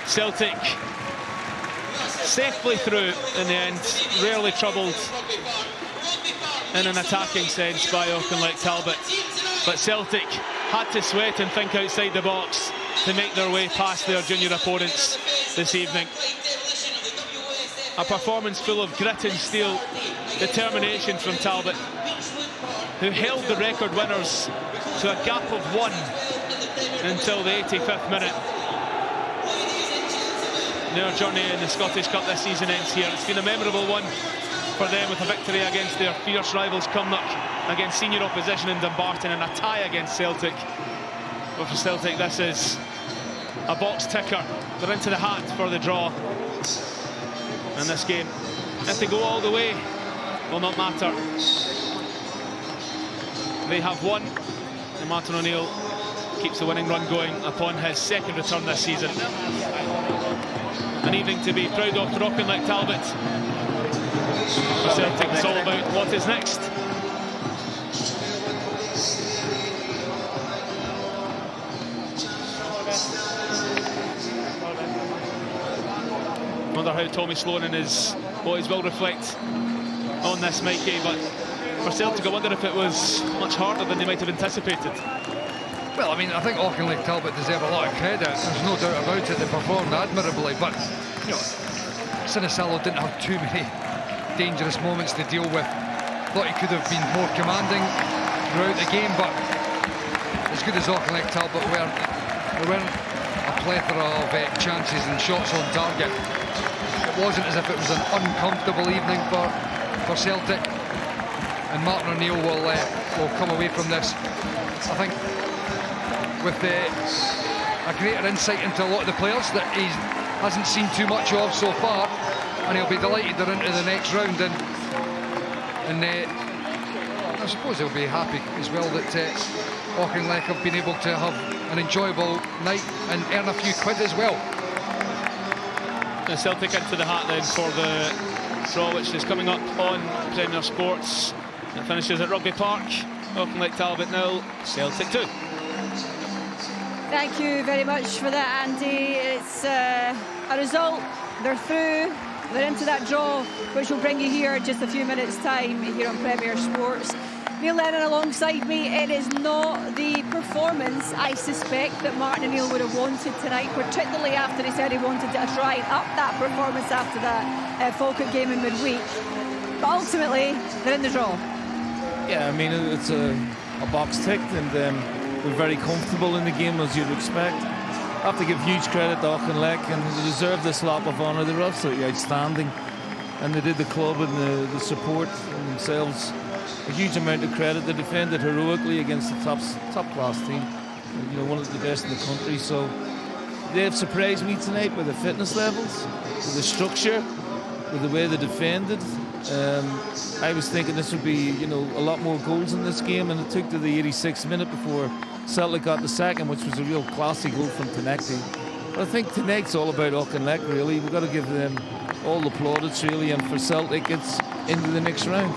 Celtic safely through in the end, rarely troubled in an attacking sense by Auchinleck Talbot, but Celtic had to sweat and think outside the box to make their way past their junior opponents this evening. A performance full of grit and steel, determination from Talbot, who held the record winners to a gap of 1 until the 85th minute. Their journey in the Scottish Cup this season ends here. It's been a memorable one for them, with a victory against their fierce rivals Cumnock, against senior opposition in Dumbarton, and a tie against Celtic. But for Celtic, this is a box ticker. They're into the hat for the draw in this game. If they go all the way, will not matter. They have won, and Martin O'Neill keeps the winning run going upon his second return this season. An evening to be proud of for Auchinleck Talbot. For Celtic, it's all about what is next. I wonder how Tommy Sloan and his boys will reflect on this, Mikey, but for Celtic, I wonder if it was much harder than they might have anticipated. Well, I mean, I think Auchinleck Talbot deserve a lot of credit. There's no doubt about it. They performed admirably, but you know, Sinisalo didn't have too many dangerous moments to deal with. Thought he could have been more commanding throughout the game, but as good as Auchinleck Talbot were, there weren't a plethora of chances and shots on target. It wasn't as if it was an uncomfortable evening for Celtic, and Martin O'Neill will come away from this, I think, with a greater insight into a lot of the players that he hasn't seen too much of so far, and he'll be delighted they're into the next round, and I suppose he'll be happy as well that Auchinleck have been able to have an enjoyable night and earn a few quid as well. The Celtic into the hat then for the draw, which is coming up on Premier Sports. It finishes at Rugby Park. Auchinleck Talbot 0, Celtic 2. Thank you very much for that, Andy. It's a result. They're through. They're into that draw, which will bring you here in just a few minutes' time here on Premier Sports. Neil Lennon alongside me. It is not the performance, I suspect, that Martin O'Neill would have wanted tonight, particularly after he said he wanted to try and up that performance after that Falkirk game in midweek. But ultimately, they're in the draw. Yeah, I mean, it's a box ticked, and we're very comfortable in the game, as you'd expect. I have to give huge credit to Auchinleck, and they deserve this lap of honour. They're absolutely outstanding, and they did the club and the support and themselves a huge amount of credit. They defended heroically against the top class team, you know, one of the best in the country. So they have surprised me tonight with the fitness levels, with the structure, with the way they defended. I was thinking this would be, you know, a lot more goals in this game, and it took to the 86th minute before Celtic got the second, which was a real classy goal from Tenecti. But I think tonight's all about Auchinleck, really. We've got to give them all the plaudits, really, and for Celtic, it's into the next round.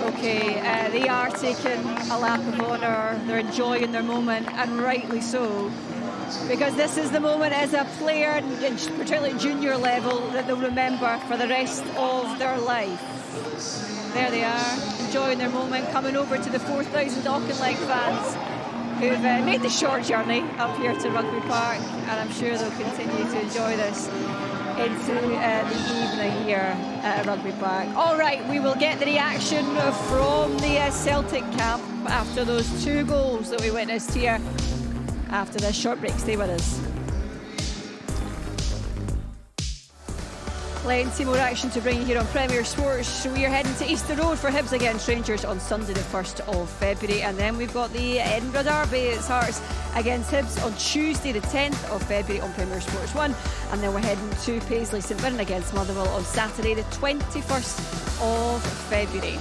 Okay, they are taking a lap of honour. They're enjoying their moment, and rightly so, because this is the moment as a player, particularly at junior level, that they'll remember for the rest of their life. There they are, enjoying their moment, coming over to the 4,000 Auchinleck fans who've made the short journey up here to Rugby Park, and I'm sure they'll continue to enjoy this into the evening here at Rugby Park. All right, we will get the reaction from the Celtic camp after those 2 goals that we witnessed here after this short break. Stay with us. Plenty more action to bring you here on Premier Sports. We are heading to Easter Road for Hibs against Rangers on Sunday the 1st of February, and then we've got the Edinburgh Derby. It's Hearts against Hibs on Tuesday the 10th of February on Premier Sports 1, and then we're heading to Paisley St Mirren against Motherwell on Saturday the 21st of February.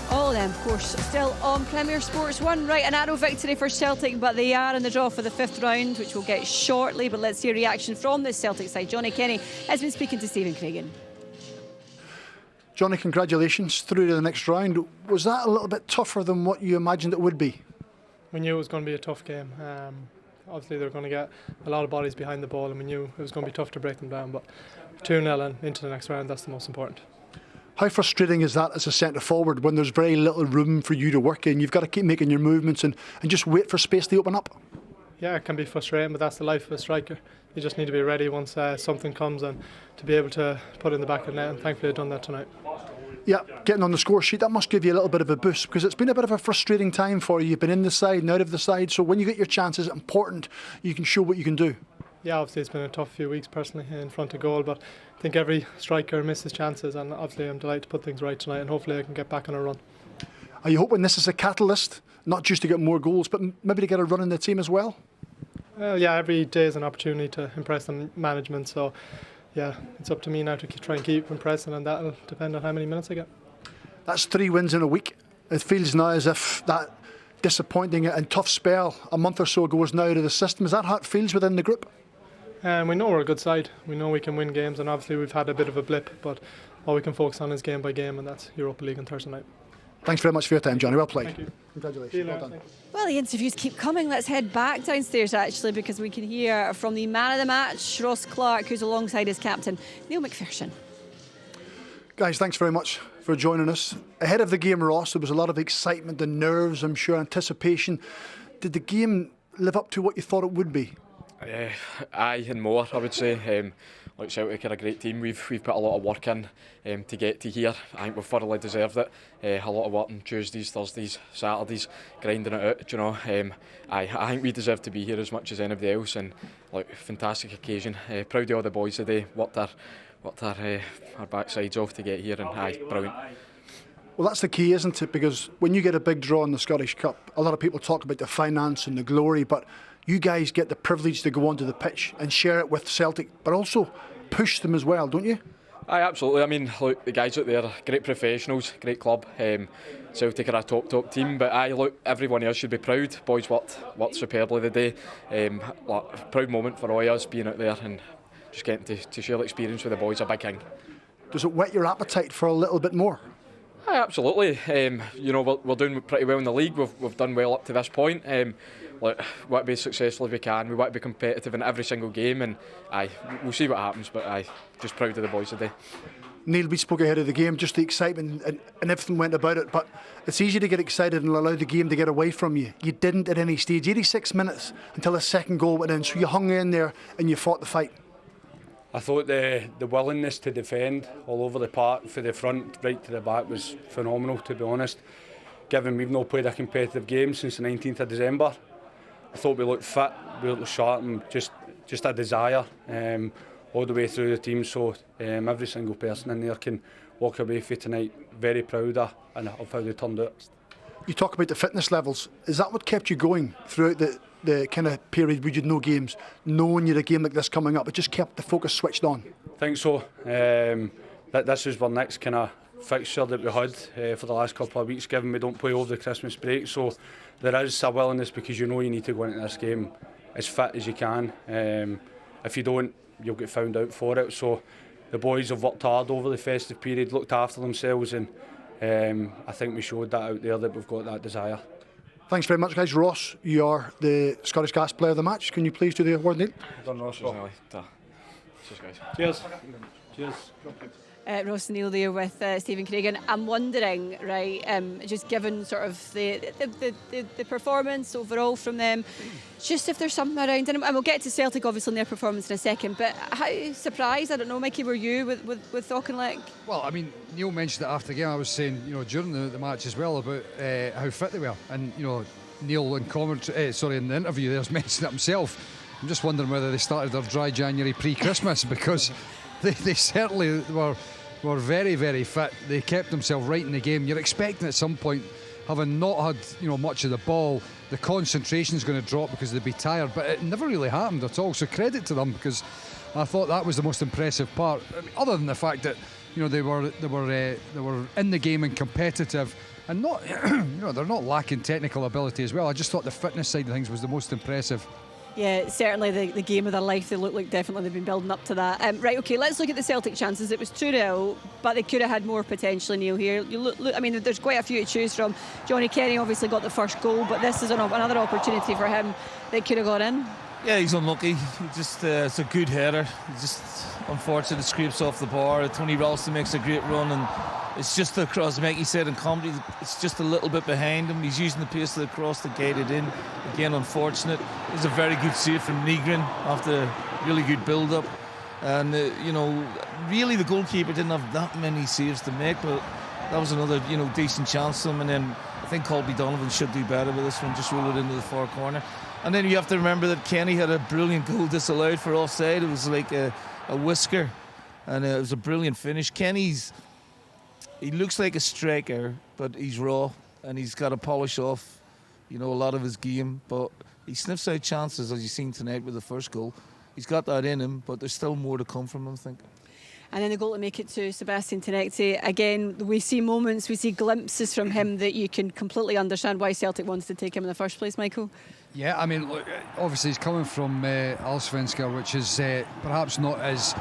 All of them, of course, still on Premier Sports 1. Right, an arrow victory for Celtic, but they are in the draw for the 5th round, which we'll get shortly. But let's hear reaction from the Celtic side. Johnny Kenny has been speaking to Stephen Craigan. Johnny, congratulations, through to the next round. Was that a little bit tougher than what you imagined it would be? We knew it was going to be a tough game. Obviously they're going to get a lot of bodies behind the ball, and we knew it was going to be tough to break them down, but 2-0 and into the next round, that's the most important. How frustrating is that as a centre forward when there's very little room for you to work in? You've got to keep making your movements and just wait for space to open up. Yeah, it can be frustrating, but that's the life of a striker. You just need to be ready once something comes, and to be able to put it in the back of the net, and thankfully I've done that tonight. Yeah, getting on the score sheet, that must give you a little bit of a boost, because it's been a bit of a frustrating time for you. You've been in the side and out of the side, so when you get your chances, it's important you can show what you can do. Yeah, obviously it's been a tough few weeks personally in front of goal, but I think every striker misses chances, and obviously I'm delighted to put things right tonight, and hopefully I can get back on a run. Are you hoping this is a catalyst, not just to get more goals, but maybe to get a run in the team as well? Well, yeah, every day is an opportunity to impress the management, so yeah, it's up to me now to try and keep impressing, and that'll depend on how many minutes I get. That's 3 wins in a week. It feels now as if that disappointing and tough spell a month or so ago is now out of the system. Is that how it feels within the group? We know we're a good side. We know we can win games, and obviously we've had a bit of a blip, but all we can focus on is game by game, and that's Europa League on Thursday night. Thanks very much for your time, Johnny. Well played. Thank you. Congratulations. Well done. Well, the interviews keep coming. Let's head back downstairs, actually, because we can hear from the man of the match, Ross Clark, who's alongside his captain, Neil McPherson. Guys, thanks very much for joining us. Ahead of the game, Ross, there was a lot of excitement and nerves, I'm sure, anticipation. Did the game live up to what you thought it would be? Aye, and more, I would say. Like Celtic are a great team. We've put a lot of work in to get to here. I think we've thoroughly deserved it. A lot of work on Tuesdays, Thursdays, Saturdays, grinding it out. You know, I think we deserve to be here as much as anybody else. And like, fantastic occasion. Proud of all the boys today. Worked our backsides off to get here, and brilliant. Well, that's the key, isn't it? Because when you get a big draw in the Scottish Cup, a lot of people talk about the finance and the glory, but you guys get the privilege to go onto the pitch and share it with Celtic, but also push them as well, don't you? Aye, absolutely. I mean, look, the guys out there are great professionals, great club. Celtic are a top team, but look, everyone else should be proud. Boys worked superbly today. Proud moment for all of us being out there and just getting to share the experience with the boys, a big thing. Does it whet your appetite for a little bit more? Aye, absolutely. You know, we're doing pretty well in the league. We've done well up to this point. Like, we want to be as successful as we can. We want to be competitive in every single game, and we'll see what happens. But just proud of the boys today. Neil, we spoke ahead of the game, just the excitement and everything went about it, but it's easy to get excited and allow the game to get away from you. You didn't at any stage. 86 minutes until the second goal went in, so you hung in there and you fought the fight. I thought the willingness to defend all over the park, from the front right to the back, was phenomenal, to be honest. Given we've not played a competitive game since the 19th of December, I thought we looked fit, we looked sharp, and just a desire all the way through the team. So every single person in there can walk away from tonight very proud of how they turned out. You talk about the fitness levels. Is that what kept you going throughout the kind of period where you'd no games, knowing you had a game like this coming up? It just kept the focus switched on. I think so. This was our next kind of fixture that we had for the last couple of weeks, given we don't play over the Christmas break. So there is a willingness, because you know you need to go into this game as fit as you can. If you don't, you'll get found out for it. So the boys have worked hard over the festive period, looked after themselves, and I think we showed that out there, that we've got that desire. Thanks very much, guys. Ross, you are the Scottish Gas Player of the Match. Can you please do the award, Neil? Done, Ross. Cheers. Cheers. Ross and Neil there with Stephen Craig, and I'm wondering, right, just given sort of the performance overall from them, just if there's something around, and we'll get to Celtic obviously in their performance in a second, but how surprised, I don't know, Mikey, were you with Auchinleck? Well, I mean, Neil mentioned it after the game. I was saying, you know, during the match as well, about how fit they were, and you know, Neil in in the interview there's mentioned it himself. I'm just wondering whether they started their dry January pre-Christmas, because they certainly were very, very fit. They kept themselves right in the game. You're expecting at some point, having not had, you know, much of the ball, the concentration's going to drop because they'd be tired, but it never really happened at all. So credit to them, because I thought that was the most impressive part. I mean, other than the fact that, you know, they were in the game and competitive, and not, you know, they're not lacking technical ability as well. I just thought the fitness side of things was the most impressive. Yeah, certainly the game of their life. They look like definitely they've been building up to that. Right, okay, let's look at the Celtic chances. It was 2-0, but they could have had more potentially, Neil, here. You look, I mean, there's quite a few to choose from. Johnny Kenny obviously got the first goal, but this is another opportunity for him that could have got in. Yeah, he's unlucky. It's a good header. Just unfortunate, it scrapes off the bar. Tony Ralston makes a great run, and it's just across. Mickey said in comedy, it's just a little bit behind him. He's using the pace of the cross to gate it in. Again, unfortunate. It was a very good save from Nygren after a really good build-up. And, really the goalkeeper didn't have that many saves to make, but that was another, decent chance for him. And then I think Colby Donovan should do better with this one, just roll it into the far corner. And then you have to remember that Kenny had a brilliant goal disallowed for offside. It was like a whisker, and it was a brilliant finish. He looks like a striker, but he's raw, and he's got to polish off, a lot of his game. But he sniffs out chances, as you've seen tonight with the first goal. He's got that in him, but there's still more to come from him, I think. And then the goal to make it to Sebastian Tenecte. Again, we see moments, we see glimpses from him that you can completely understand why Celtic wanted to take him in the first place, Michael. Yeah, I mean, look, obviously he's coming from Allsvenskan, which is perhaps not as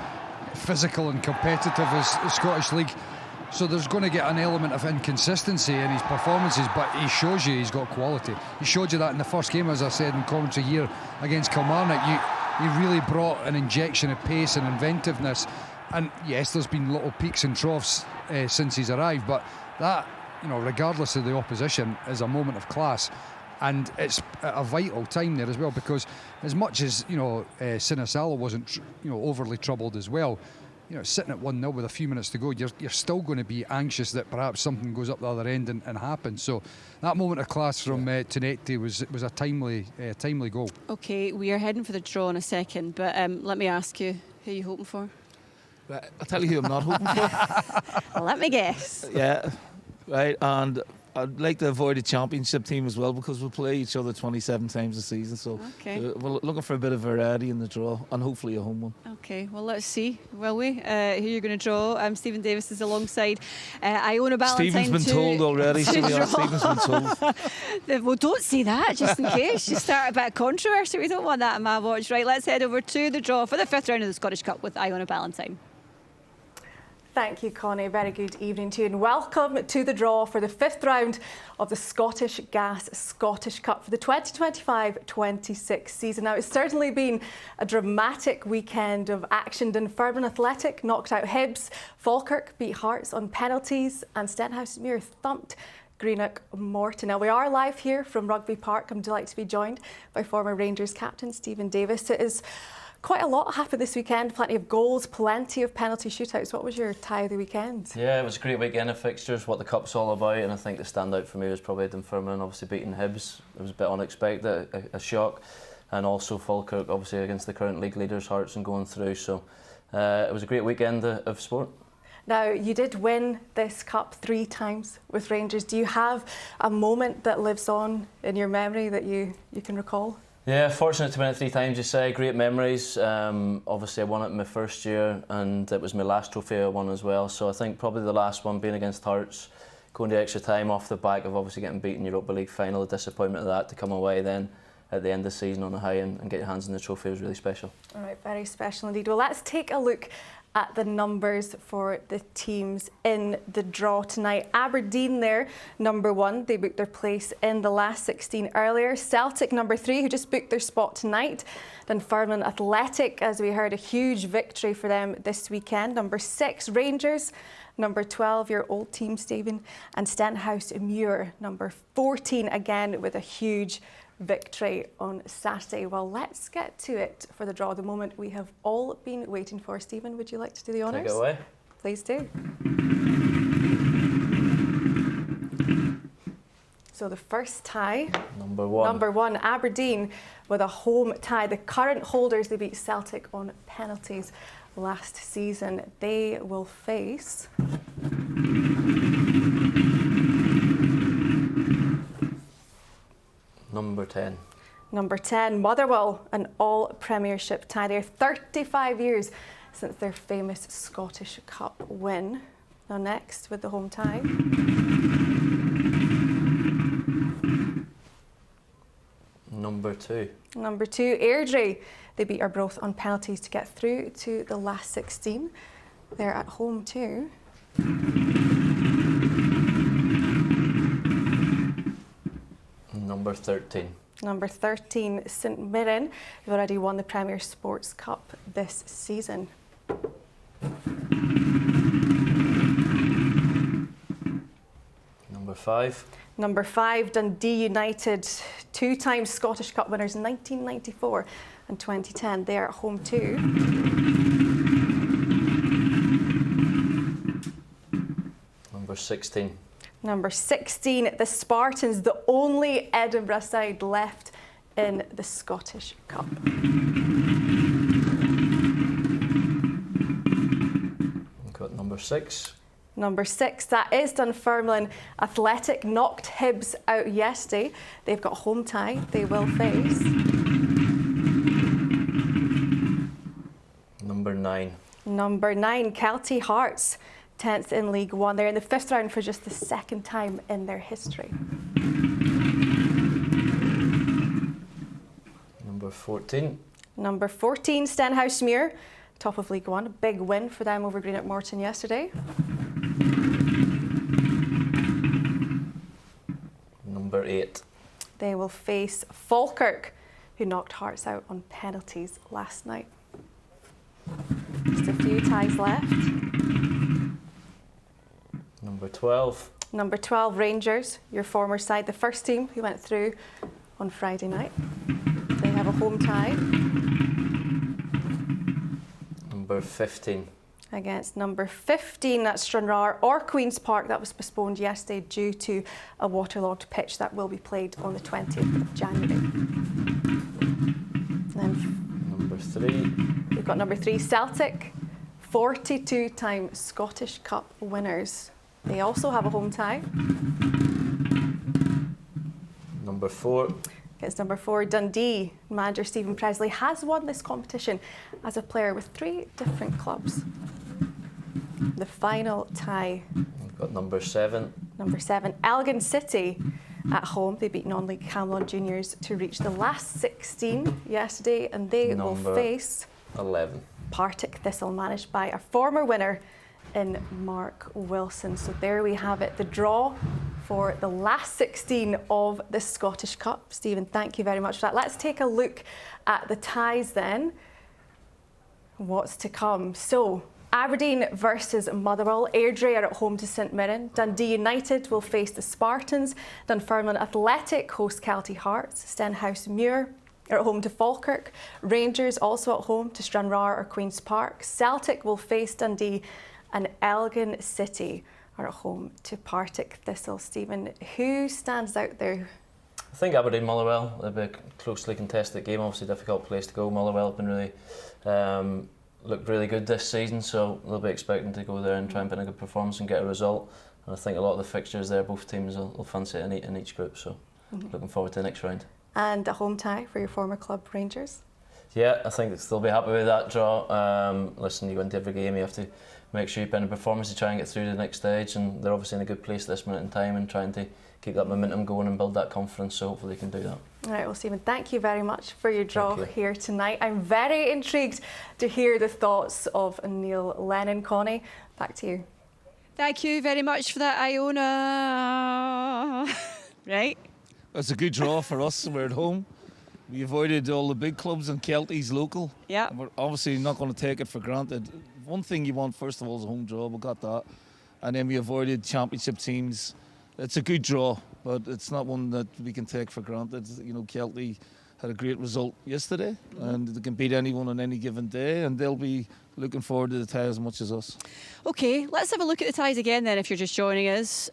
physical and competitive as the Scottish League. So there's going to get an element of inconsistency in his performances, but he shows you he's got quality. He showed you that in the first game, as I said in commentary here against Kilmarnock. He really brought an injection of pace and inventiveness. And yes, there's been little peaks and troughs since he's arrived, but that, regardless of the opposition, is a moment of class. And it's a vital time there as well, because as much as Sinisalo wasn't overly troubled as well, sitting at 1-0 with a few minutes to go, you're still going to be anxious that perhaps something goes up the other end and happens. So that moment of class from Tenecte was a timely goal. Okay, we are heading for the draw in a second, but let me ask you, who are you hoping for? Right, I'll tell you who I'm not hoping for. Let me guess. Yeah, right, and I'd like to avoid a championship team as well, because we'll play each other 27 times a season. So we're looking for a bit of variety in the draw, and hopefully a home one. Okay, well, let's see, will we? Who you're going to draw? Stephen Davis is alongside Iona Ballantyne. Stephen's been told already, so Stephen's been told. Well, don't say that, just in case you start a bit of controversy. We don't want that on my watch. Right, let's head over to the draw for the 5th round of the Scottish Cup with Iona Ballantyne. Thank you, Connie. Very good evening to you, and welcome to the draw for the 5th round of the Scottish Gas Scottish Cup for the 2025-26 season. Now, it's certainly been a dramatic weekend of action. Dunfermline Athletic knocked out Hibs, Falkirk beat Hearts on penalties, and Stenhousemuir thumped Greenock Morton. Now, we are live here from Rugby Park. I'm delighted to be joined by former Rangers captain Stephen Davis. It is quite a lot happened this weekend, plenty of goals, plenty of penalty shootouts. What was your tie of the weekend? Yeah, it was a great weekend of fixtures, what the Cup's all about, and I think the standout for me was probably Dunfermline obviously beating Hibs. It was a bit unexpected, a shock, and also Falkirk obviously against the current league leaders Hearts and going through, so it was a great weekend of sport. Now, you did win this Cup 3 times with Rangers. Do you have a moment that lives on in your memory that you can recall? Yeah, fortunate to win it 3 times, you say. Great memories. Obviously, I won it in my first year, and it was my last trophy I won as well. So I think probably the last one being against Hearts, going to extra time off the back of obviously getting beaten in Europa League final, the disappointment of that, to come away then at the end of the season on a high and get your hands on the trophy was really special. All right, very special indeed. Well, let's take a look at the numbers for the teams in the draw tonight. Aberdeen there, number 1. They booked their place in the last 16 earlier. Celtic, number 3, who just booked their spot tonight. Dunfermline Athletic, as we heard, a huge victory for them this weekend. Number 6, Rangers. Number 12, your old team, Stephen. And Stenhousemuir, number 14, again with a huge victory on Saturday. Well, let's get to it for the draw, the moment we have all been waiting for. Stephen, would you like to do the honours? Take it away. Please do. So the first tie, number 1, Aberdeen with a home tie. The current holders, they beat Celtic on penalties last season. They will face number 10. Number 10, Motherwell, an all-premiership tie. They're 35 years since their famous Scottish Cup win. Now next, with the home tie. Number 2. Number 2, Airdrie. They beat Arbroath on penalties to get through to the last 16. They're at home too. Number 13. Number 13, St Mirren. They've already won the Premier Sports Cup this season. Number 5. Number 5, Dundee United, 2-time Scottish Cup winners in 1994 and 2010. They're at home too. Number 16. Number 16, the Spartans, the only Edinburgh side left in the Scottish Cup. We've got number 6. Number 6, that is Dunfermline. Athletic knocked Hibs out yesterday. They've got a home tie. They will face. Number 9. Number 9, Celtic Hearts, 10th in League One. They're in the 5th round for just the 2nd time in their history. Number 14. Number 14, Stenhousemuir, top of League One. A big win for them over Greenock Morton yesterday. Number 8. They will face Falkirk, who knocked Hearts out on penalties last night. Just a few ties left. Number 12. Number 12, Rangers, your former side, the first team who went through on Friday night. They have a home tie. Number 15. Against number 15, that's Stranraer or Queen's Park. That was postponed yesterday due to a waterlogged pitch that will be played on the 20th of January. And then Number 3. we've got number 3, Celtic, 42-time Scottish Cup winners. They also have a home tie. Number 4. Against number 4, Dundee. Manager Stephen Presley has won this competition as a player with 3 different clubs. The final tie. We've got number 7. Number 7, Elgin City at home. They beat non-league Camelon Juniors to reach the last 16 yesterday, and they will face 11. Partick Thistle, managed by a former winner in Mark Wilson. So there we have it, the draw for the last 16 of the Scottish Cup. Stephen, thank you very much for that. Let's take a look at the ties then. What's to come? So, Aberdeen versus Motherwell. Airdrie are at home to St Mirren. Dundee United will face the Spartans. Dunfermline Athletic host Celtic Hearts. Stenhousemuir are at home to Falkirk. Rangers also at home to Stranraer or Queen's Park. Celtic will face Dundee, and Elgin City are at home to Partick Thistle. Stephen, who stands out there? I think Aberdeen Motherwell. It'll be a closely contested game. Obviously, difficult place to go. Motherwell have been really looked really good this season, so they'll be expecting to go there and try and put in a good performance and get a result. And I think a lot of the fixtures there, both teams will fancy it in each group. So looking forward to the next round. And a home tie for your former club, Rangers? Yeah, I think they'll be happy with that draw. Listen, you go into every game, you have to make sure you put in a performance to try and get through to the next stage, and they're obviously in a good place at this minute in time and trying to keep that momentum going and build that confidence, so hopefully they can do that. All right, well, Stephen, thank you very much for your draw here tonight. I'm very intrigued to hear the thoughts of Neil Lennon. Connie, back to you. Thank you very much for that, Iona. Right? It's a good draw for us. We're at home. We avoided all the big clubs and Kelty's local. Yeah. And we're obviously not going to take it for granted. One thing you want, first of all, is a home draw. We got that. And then we avoided championship teams. It's a good draw, but it's not one that we can take for granted. You know, Kelty had a great result yesterday, and they can beat anyone on any given day, and they'll be looking forward to the tie as much as us. OK, let's have a look at the ties again then, if you're just joining us.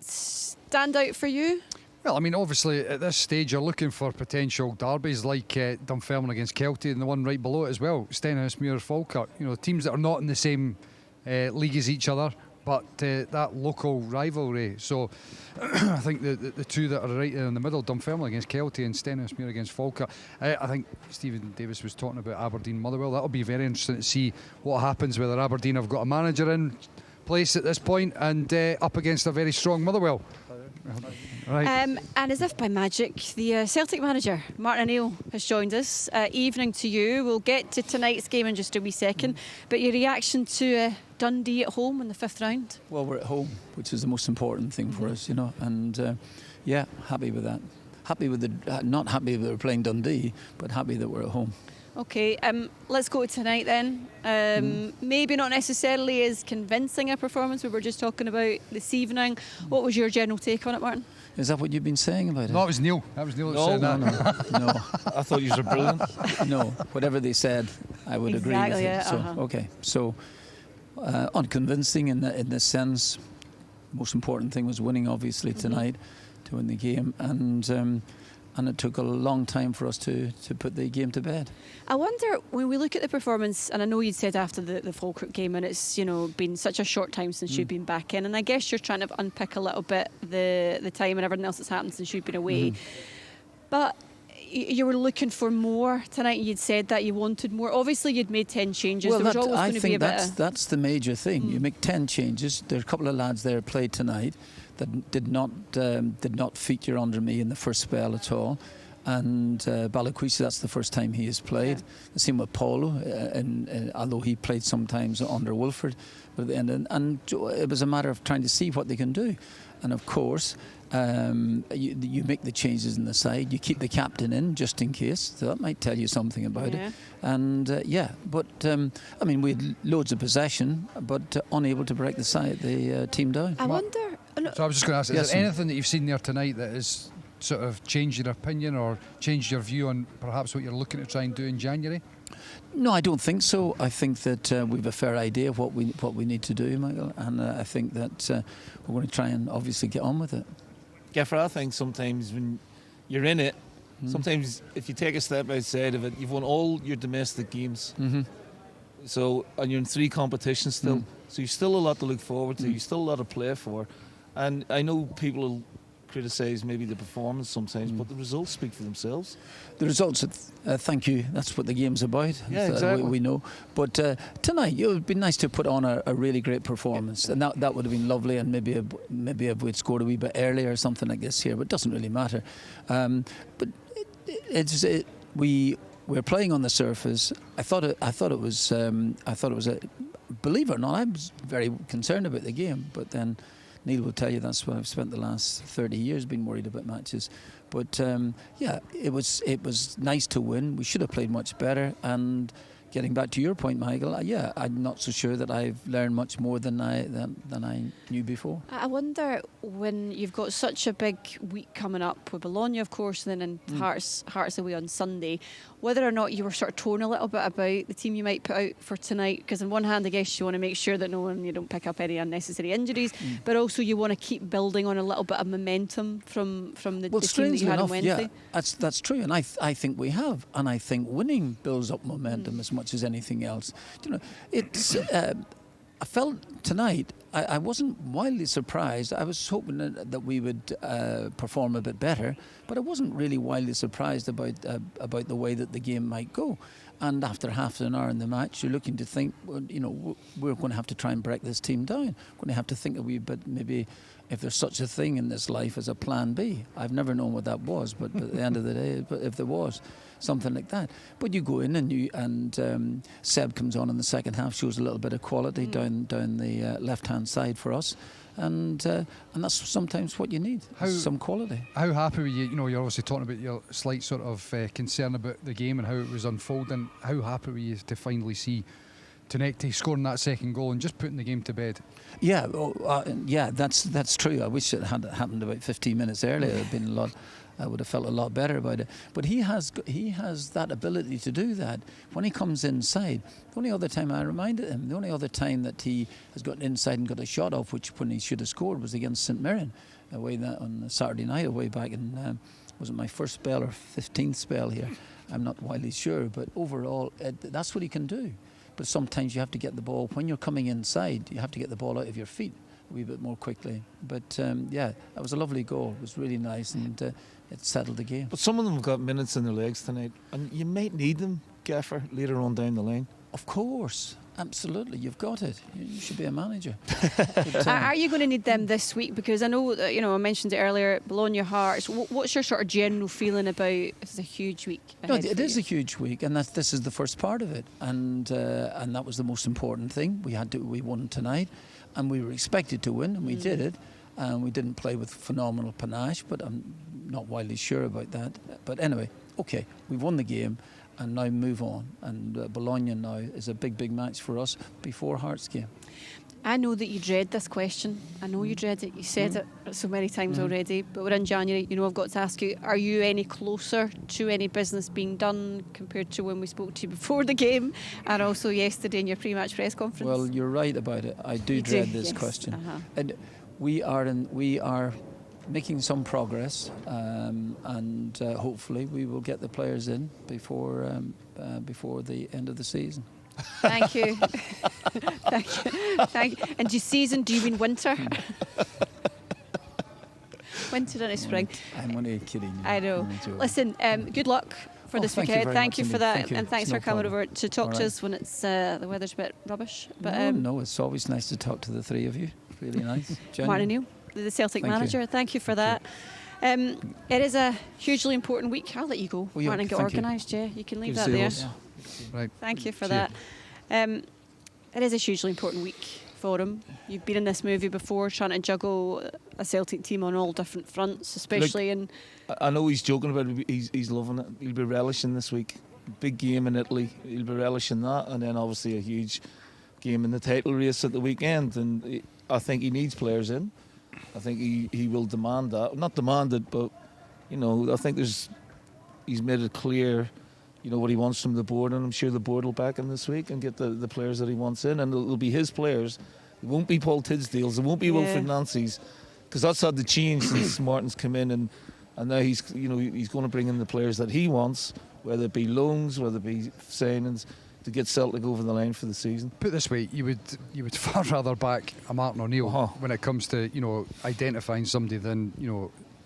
Stand out for you? Well, I mean, obviously at this stage you're looking for potential derbies like Dunfermline against Kelty, and the one right below it as well, Stenhousemuir, Falkirk. You know, teams that are not in the same league as each other, but that local rivalry. So I think the two that are right there in the middle, Dunfermline against Kelty and Stenhousemuir against Falkirk. I think Stephen Davis was talking about Aberdeen Motherwell. That'll be very interesting to see what happens, whether Aberdeen have got a manager in place at this point and up against a very strong Motherwell. Right. And as if by magic, the Celtic manager, Martin O'Neill, has joined us. Evening to you. We'll get to tonight's game in just a wee second. But your reaction to Dundee at home in the 5th round? Well, we're at home, which is the most important thing for us, and yeah, happy with that. Happy with not happy that we're playing Dundee, but happy that we're at home. Okay, let's go to tonight then. Maybe not necessarily as convincing a performance we were just talking about this evening. What was your general take on it, Martin? Is that what you've been saying about it? No, it was Neil. That was Neil that said that. No. I thought you were brilliant. No, whatever they said, I would agree with it. Yeah, So, okay, so unconvincing in this sense. Most important thing was winning, obviously, tonight to win the game, and it took a long time for us to put the game to bed. I wonder, when we look at the performance, and I know you'd said after the Falkirk game, and it's been such a short time since you've been back in, and I guess you're trying to unpick a little bit the time and everything else that's happened since you've been away. But you were looking for more tonight. You'd said that you wanted more. Obviously, you'd made 10 changes. Well, there was always going to be a bit that's the major thing. You make 10 changes. There are a couple of lads there played tonight that did not feature under me in the first spell at all. And Balakwisi, that's the first time he has played. Yeah. The same with Paulo, and although he played sometimes under Wilford, but at the end, and it was a matter of trying to see what they can do. And of course, you make the changes in the side. You keep the captain in just in case. So that might tell you something about it. And but I mean, we had loads of possession, but unable to break the team down. I wonder. So I was just going to ask: is there anything that you've seen there tonight that has sort of changed your opinion or changed your view on perhaps what you're looking to try and do in January? No, I don't think so. I think that we've a fair idea of what we need to do, Michael, and I think that we're going to try and obviously get on with it. Gaffer, I think sometimes when you're in it, sometimes if you take a step outside of it, you've won all your domestic games. So, and you're in 3 competitions still. So you've still a lot to look forward to. You've still a lot to play for. And I know people will criticise maybe the performance sometimes, but the results speak for themselves. The results, thank you, that's what the game's about. Yeah, exactly. We know. But tonight, it would be nice to put on a really great performance, and that would have been lovely, and maybe if we'd scored a wee bit earlier or something like this here, but it doesn't really matter. But we're playing on the surface. I thought it was a, believe it or not, I was very concerned about the game, but then Neil will tell you that's why I've spent the last 30 years being worried about matches. But it was nice to win. We should have played much better. And getting back to your point, Michael, I'm not so sure that I've learned much more than I knew before. I wonder, when you've got such a big week coming up with Bologna, of course, and then in Hearts away on Sunday, whether or not you were sort of torn a little bit about the team you might put out for tonight, because on one hand, I guess you want to make sure that you don't pick up any unnecessary injuries, but also you want to keep building on a little bit of momentum from the team that you had on Wednesday. Yeah, that's true, and I think we have, and I think winning builds up momentum as much as anything else. It's. I felt tonight, I wasn't wildly surprised. I was hoping that we would perform a bit better, but I wasn't really wildly surprised about the way that the game might go. And after half an hour in the match, you're looking to think, well, we're going to have to try and break this team down. We're going to have to think a wee bit, maybe, if there's such a thing in this life as a plan B. I've never known what that was, but at the end of the day, if there was something like that. But you go in and Seb comes on in the second half, shows a little bit of quality down the left-hand side for us. And that's sometimes what you need, some quality. How happy were you? You're obviously talking about your slight sort of concern about the game and how it was unfolding. How happy were you to finally see Tonekti scoring that second goal and just putting the game to bed? Yeah, that's true. I wish it had happened about 15 minutes earlier. It'd been a lot. I would have felt a lot better about it. But he has that ability to do that. When he comes inside, the only other time I reminded him, the only other time that he has gotten inside and got a shot off, which when he should have scored, was against St Mirren away on Saturday night, away back in was it my first spell or 15th spell here? I'm not wildly sure, but overall, that's what he can do. But sometimes you have to get the ball when you're coming inside. You have to get the ball out of your feet a wee bit more quickly. But that was a lovely goal. It was really nice, and it settled the game. But some of them have got minutes in their legs tonight, and you might need them, Gaffer, later on down the line. Of course, Absolutely, you've got it. You should be a manager. Are you going to need them this week? Because I know that, I mentioned it earlier, Bologna Hearts. What's your sort of general feeling about it's a huge week? No, it is a huge week, and this is the first part of it, and that was the most important thing. We won tonight, and we were expected to win, and we did it. And we didn't play with phenomenal panache, but I'm not wildly sure about that. But anyway, okay, we've won the game. And now move on. And Bologna now is a big match for us before Hearts game. I know that you dread this question. I know you dread it. You said it so many times already. But we're in January. I've got to ask you, are you any closer to any business being done compared to when we spoke to you before the game and also yesterday in your pre-match press conference? Well, you're right about it. I do dread this question. And we are making some progress, and hopefully we will get the players in before the end of the season. Thank you. Thank you. And season, do you mean winter? Winter and spring. I'm only kidding. I know. Listen, good luck for this weekend. Thank you for that, and thanks for coming over to talk to us when it's the weather's a bit rubbish. But no, it's always nice to talk to the three of you. Really nice. Martin Neal, the Celtic manager. Thank you for that. It is a hugely important week. I'll let you go, Martin, and get organised. Yeah, you can leave that there. Right. Thank you for that. It is a hugely important week for him. You've been in this movie before, trying to juggle a Celtic team on all different fronts, especially in. I know he's joking about it. He's loving it. He'll be relishing this week. Big game in Italy. He'll be relishing that, and then obviously a huge game in the title race at the weekend. And I think he needs players in. I think he will demand that. Not demand it, but I think he's made it clear, what he wants from the board, and I'm sure the board will back him this week and get the players that he wants in, and it'll be his players. It won't be Paul Tidsdale's. It won't be Wilfred Nancy's, because that's had to change since Martin's come in, and now he's going to bring in the players that he wants, whether it be loans, whether it be signings, to get Celtic over the line for the season. Put it this way, you would far rather back a Martin O'Neill when it comes to identifying somebody than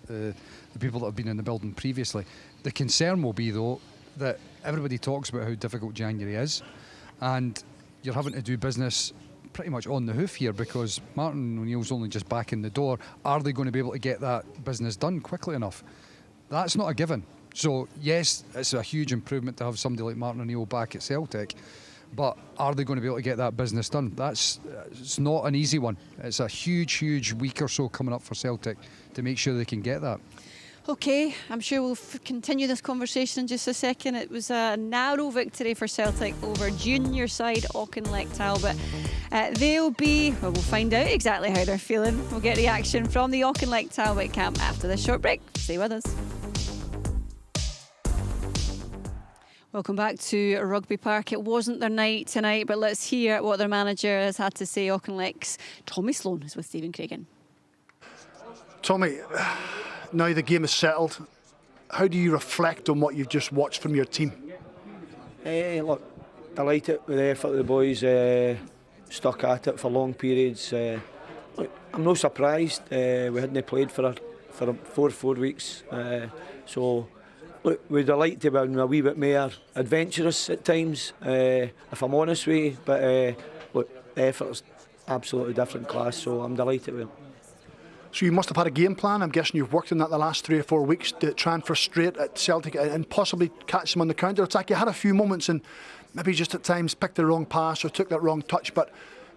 the people that have been in the building previously. The concern will be though that everybody talks about how difficult January is, and you're having to do business pretty much on the hoof here because Martin O'Neill's only just back in the door. Are they going to be able to get that business done quickly enough? That's not a given. So yes, it's a huge improvement to have somebody like Martin O'Neill back at Celtic, but are they going to be able to get that business done? It's not an easy one. It's a huge week or so coming up for Celtic to make sure they can get that. OK, I'm sure we'll continue this conversation in just a second. It was a narrow victory for Celtic over junior side Auchinleck Talbot. We'll find out exactly how they're feeling. We'll get reaction from the Auchinleck Talbot camp after this short break. Stay with us. Welcome back to Rugby Park. It wasn't their night tonight, but let's hear what their manager has had to say. Auchinleck's Tommy Sloan is with Stephen Craigan. Tommy, now the game is settled, how do you reflect on what you've just watched from your team? Look, delighted with the effort of the boys, stuck at it for long periods. Look, I'm no surprised we hadn't played for 4 weeks, so look, we'd like to be a wee bit more adventurous at times, if I'm honest with you, but look, the effort's absolutely different class, so I'm delighted with it. So you must have had a game plan. I'm guessing you've worked on that the last 3 or 4 weeks to try and frustrate at Celtic and possibly catch them on the counter-attack. You had a few moments and maybe just at times picked the wrong pass or took that wrong touch, but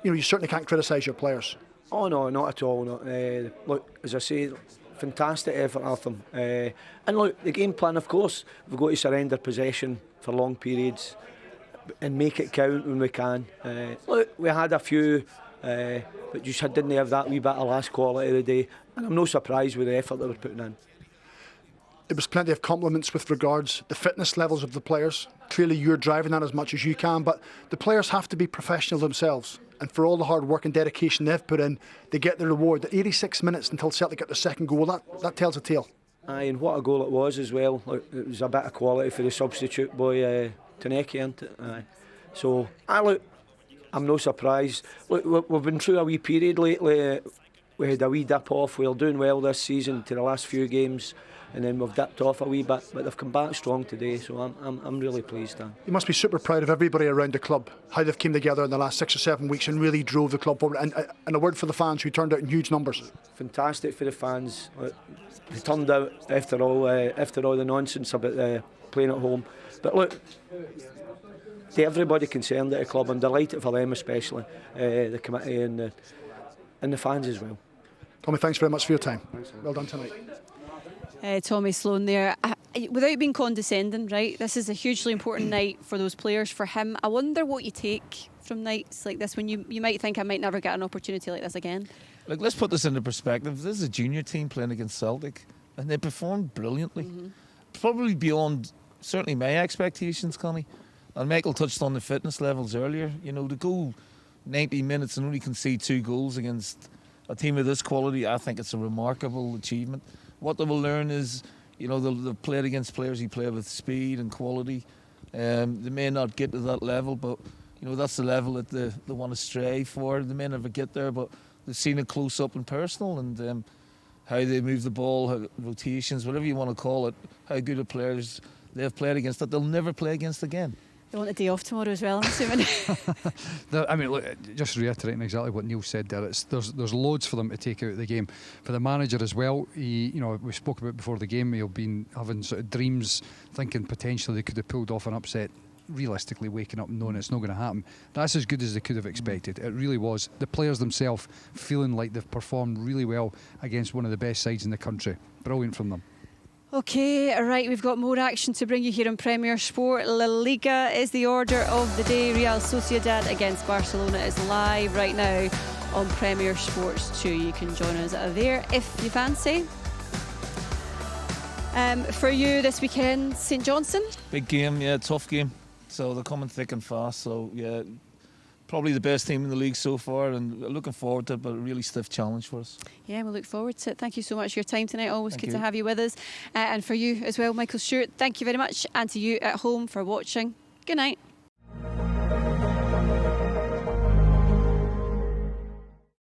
you certainly can't criticise your players. Oh no, not at all. No. Look, as I say, fantastic effort of them. And look, the game plan, of course, we've got to surrender possession for long periods and make it count when we can. Look, we had a few, but just didn't have that wee bit of last quality of the day. And I'm no surprised with the effort that we're putting in. There was plenty of compliments with regards to the fitness levels of the players. Clearly you're driving that as much as you can, but the players have to be professional themselves. And for all the hard work and dedication they've put in, they get the reward. The 86 minutes until Celtic get the second goal, that tells a tale. Aye, and what a goal it was as well. Look, it was a bit of quality for the substitute boy, Taneki, isn't it? Aye. So, look, I'm no surprised. Look, we've been through a wee period lately. We had a wee dip off. We were doing well this season to the last few games. and then we've dipped off a wee bit, but they've come back strong today, so I'm really pleased, Dan. You must be super proud of everybody around the club, how they've came together in the last 6 or 7 weeks and really drove the club forward, and a word for the fans who turned out in huge numbers. Fantastic for the fans. They turned out after all the nonsense about playing at home. But look, to everybody concerned at the club, I'm delighted for them especially, the committee and the fans as well. Tommy, thanks very much for your time. Well done tonight. Tommy Sloan there. Without being condescending, right, this is a hugely important night for those players, for him. I wonder what you take from nights like this when you might think I might never get an opportunity like this again. Look, let's put this into perspective. This is a junior team playing against Celtic, and they performed brilliantly. Probably beyond, certainly, my expectations, Connie. And Michael touched on the fitness levels earlier. You know, to go 90 minutes and only concede 2 goals against a team of this quality, I think it's a remarkable achievement. What they will learn is, you know, they'll play against players who play with speed and quality. They may not get to that level, but, you know, that's the level that they want to strive for. They may never get there, but they've seen it close up and personal, and how they move the ball, how rotations, whatever you want to call it, how good the players they've played against that they'll never play against again. They want a day off tomorrow as well, I'm assuming. I mean, look, just reiterating exactly what Neil said there, there's loads for them to take out of the game. For the manager as well, we spoke about before the game, he'll been having sort of dreams, thinking potentially they could have pulled off an upset. Realistically, waking up and knowing it's not going to happen, that's as good as they could have expected. It really was. The players themselves feeling like they've performed really well against one of the best sides in the country. Brilliant from them. Okay, right, we've got more action to bring you here on Premier Sport. La Liga is the order of the day. Real Sociedad against Barcelona is live right now on Premier Sports 2. You can join us there if you fancy. For you this weekend, St Johnstone? Big game, yeah, tough game. So they're coming thick and fast. So, yeah, probably the best team in the league so far, and looking forward to it, but a really stiff challenge for us. Yeah, we look forward to it. Thank you so much for your time tonight. Always good to have you with us. And for you as well, Michael Stewart, thank you very much. And to you at home for watching. Good night.